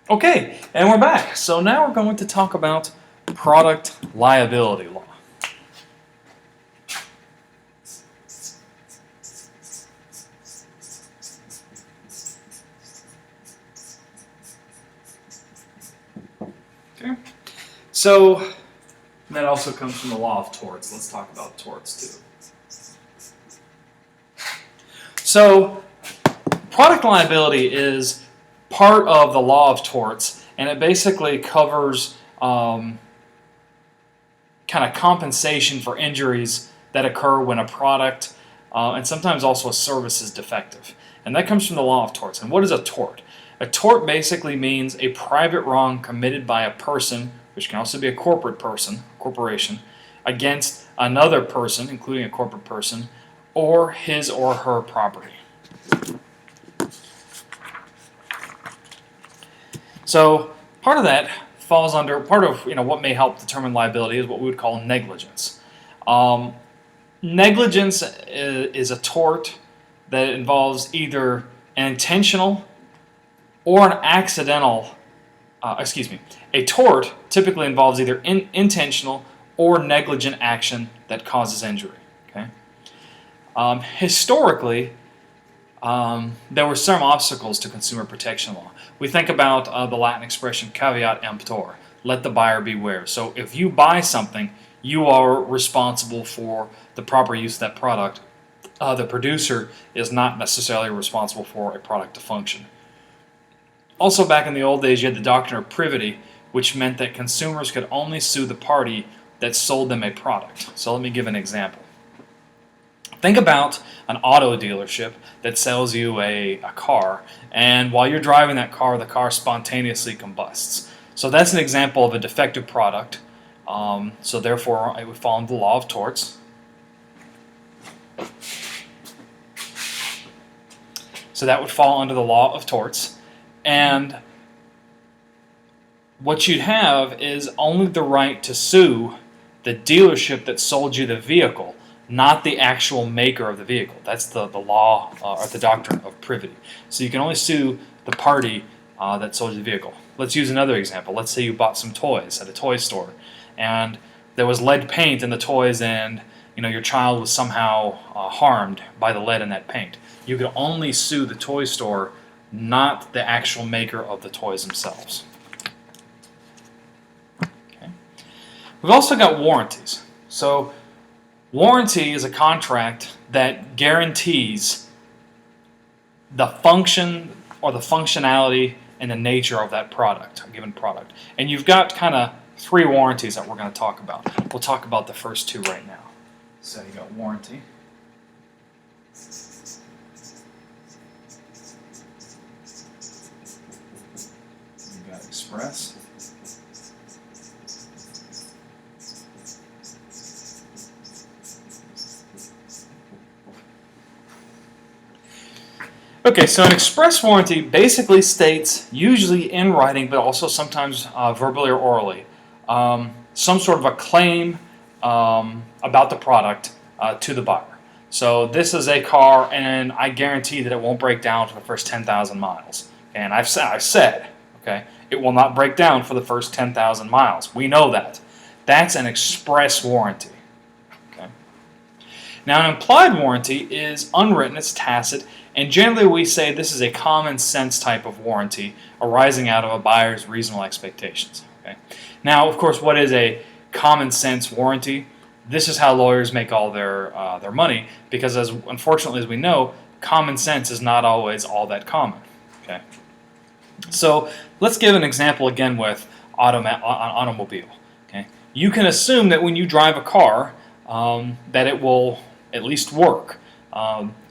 Okay, and we're back. So now we're going to talk about product liability law. Okay, so that also comes from the law of torts. Let's talk about torts too. So product liability is part of the law of torts, and it basically covers kind of compensation for injuries that occur when a product and sometimes also a service is defective. And that comes from the law of torts. And what is a tort? A tort basically means a private wrong committed by a person, which can also be a corporation, against another person, including a corporate person, or his or her property. So part of that falls under, part of what may help determine liability is what we would call negligence. Negligence is a tort that involves either an intentional or an accidental, a tort typically involves either intentional or negligent action that causes injury. Okay. Historically, there were some obstacles to consumer protection law. We think about the Latin expression caveat emptor, let the buyer beware. So if you buy something, you are responsible for the proper use of that product. The producer is not necessarily responsible for a product to function. Also, back in the old days, you had the doctrine of privity, which meant that consumers could only sue the party that sold them a product. So let me give an example. Think about an auto dealership that sells you a car, and while you're driving that car, the car spontaneously combusts. So that's an example of a defective product. So therefore, it would fall under the law of torts. So that would fall under the law of torts. And what you'd have is only the right to sue the dealership that sold you the vehicle, not the actual maker of the vehicle. That's the law or the doctrine of privity. So you can only sue the party that sold you the vehicle. Let's use another example. Let's say you bought some toys at a toy store, and there was lead paint in the toys, and your child was somehow harmed by the lead in that paint. You could only sue the toy store, not the actual maker of the toys themselves. Okay. We've also got warranties. So warranty is a contract that guarantees the function or the functionality and the nature of that product, a given product. And you've got kind of three warranties that we're going to talk about. We'll talk about the first two right now. So you got warranty. You got express. Okay, so an express warranty basically states, usually in writing, but also sometimes verbally or orally, some sort of a claim about the product to the buyer. So this is a car, and I guarantee that it won't break down for the first 10,000 miles. And I've said, okay, it will not break down for the first 10,000 miles. We know that. That's an express warranty. Okay. Now, an implied warranty is unwritten, it's tacit, and generally we say this is a common sense type of warranty arising out of a buyer's reasonable expectations. Okay. Now, of course, what is a common sense warranty? This is how lawyers make all their money, because unfortunately as we know, common sense is not always all that common. Okay. So let's give an example again with automobile. Okay. You can assume that when you drive a car that it will at least work.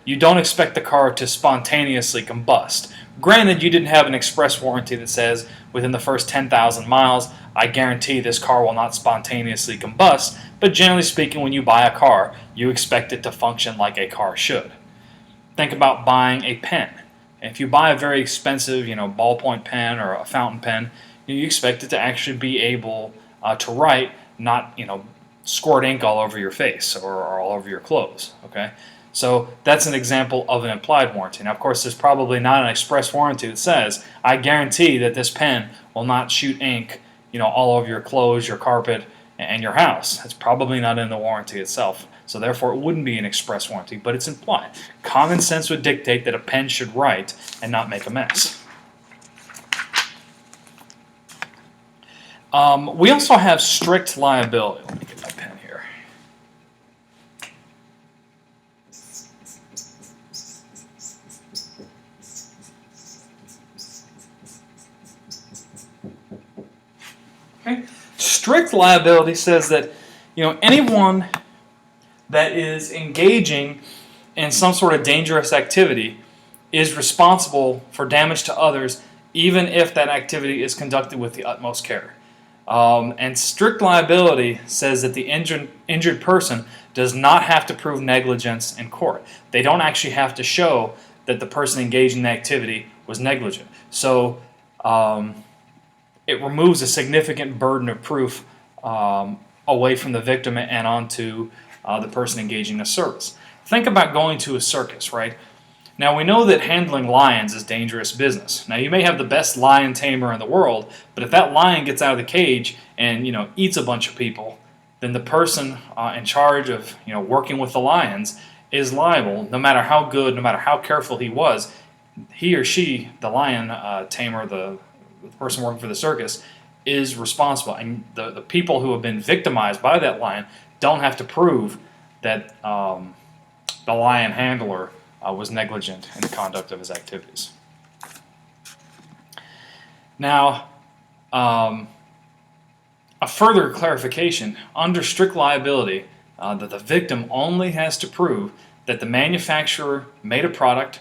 You don't expect the car to spontaneously combust. Granted, you didn't have an express warranty that says within the first 10,000 miles, I guarantee this car will not spontaneously combust, but generally speaking, when you buy a car, you expect it to function like a car should. Think about buying a pen. If you buy a very expensive, ballpoint pen or a fountain pen, you expect it to actually be able to write, not, squirt ink all over your face or all over your clothes. Okay. So that's an example of an implied warranty. Now, of course, there's probably not an express warranty that says, I guarantee that this pen will not shoot ink, all over your clothes, your carpet, and your house. That's probably not in the warranty itself. So therefore, it wouldn't be an express warranty, but it's implied. Common sense would dictate that a pen should write and not make a mess. We also have strict liability. Let me get my pen here. Okay. Strict liability says that anyone that is engaging in some sort of dangerous activity is responsible for damage to others, even if that activity is conducted with the utmost care. And strict liability says that the injured person does not have to prove negligence in court. They don't actually have to show that the person engaged in the activity was negligent. So it removes a significant burden of proof away from the victim and onto the person engaging in a service. Think about going to a circus, right? Now, we know that handling lions is dangerous business. Now, you may have the best lion tamer in the world, but if that lion gets out of the cage and eats a bunch of people, then the person in charge of working with the lions is liable. No matter how good, no matter how careful he was, he or she, the lion tamer, the person working for the circus, is responsible. And the people who have been victimized by that lion don't have to prove that the lion handler was negligent in the conduct of his activities. Now, a further clarification, under strict liability, that the victim only has to prove that the manufacturer made a product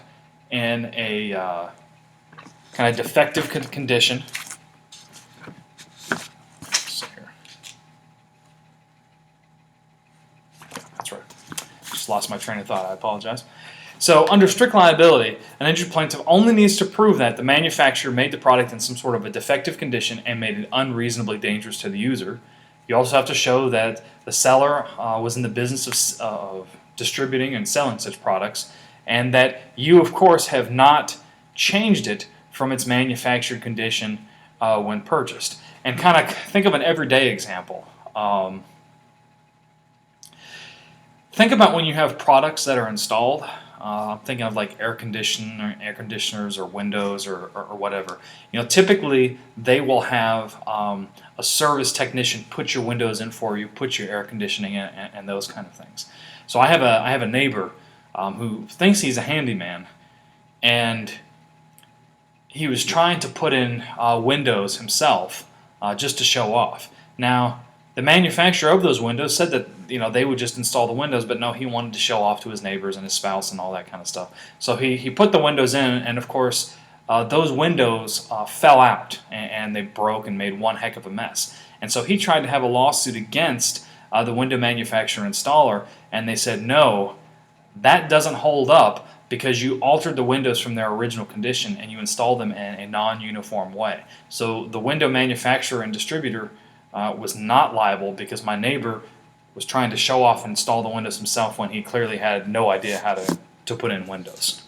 in a kind of defective condition. That's right. Just lost my train of thought. I apologize. So under strict liability, an injured plaintiff only needs to prove that the manufacturer made the product in some sort of a defective condition and made it unreasonably dangerous to the user. You also have to show that the seller was in the business of distributing and selling such products, and that you, of course, have not changed it from its manufactured condition when purchased. And kind of think of an everyday example. Think about when you have products that are installed. I'm thinking of like air conditioners or windows or whatever. Typically they will have a service technician put your windows in for you, put your air conditioning in, and those kind of things. So I have a neighbor who thinks he's a handyman, and he was trying to put in windows himself just to show off. Now, the manufacturer of those windows said that they would just install the windows, but no, he wanted to show off to his neighbors and his spouse and all that kind of stuff. So he put the windows in, and of course those windows fell out and they broke and made one heck of a mess. And so he tried to have a lawsuit against the window manufacturer installer, and they said, no, that doesn't hold up because you altered the windows from their original condition and you installed them in a non-uniform way. So the window manufacturer and distributor was not liable because my neighbor was trying to show off and install the windows himself when he clearly had no idea how to put in windows.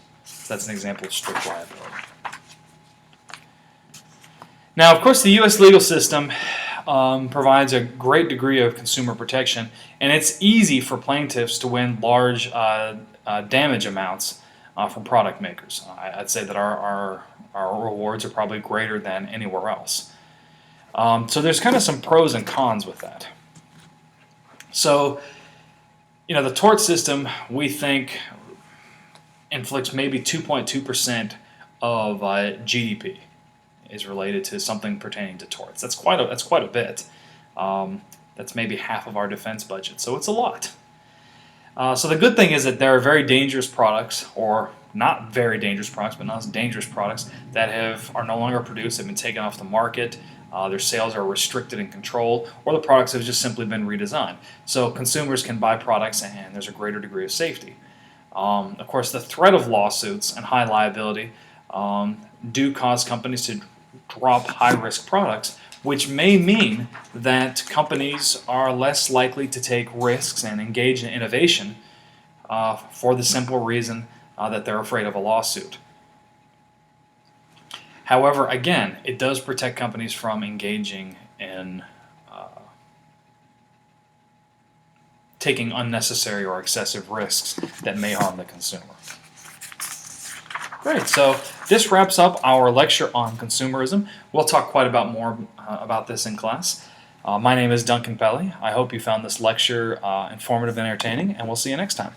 That's an example of strict liability. Now, of course, the U.S. legal system provides a great degree of consumer protection, and it's easy for plaintiffs to win large damage amounts from product makers. I'd say that our rewards are probably greater than anywhere else. So there's kind of some pros and cons with that. So, the tort system, we think, inflicts maybe 2.2% of GDP is related to something pertaining to torts. That's quite a bit. That's maybe half of our defense budget, so it's a lot. So the good thing is that there are very dangerous products, or not very dangerous products, but not dangerous products that are no longer produced, have been taken off the market. Their sales are restricted and controlled, or the products have just simply been redesigned. So consumers can buy products and there's a greater degree of safety. Of course, the threat of lawsuits and high liability do cause companies to drop high-risk products, which may mean that companies are less likely to take risks and engage in innovation for the simple reason that they're afraid of a lawsuit. However, again, it does protect companies from engaging in taking unnecessary or excessive risks that may harm the consumer. Great, so this wraps up our lecture on consumerism. We'll talk quite a bit more about this in class. My name is Duncan Pelly. I hope you found this lecture informative and entertaining, and we'll see you next time.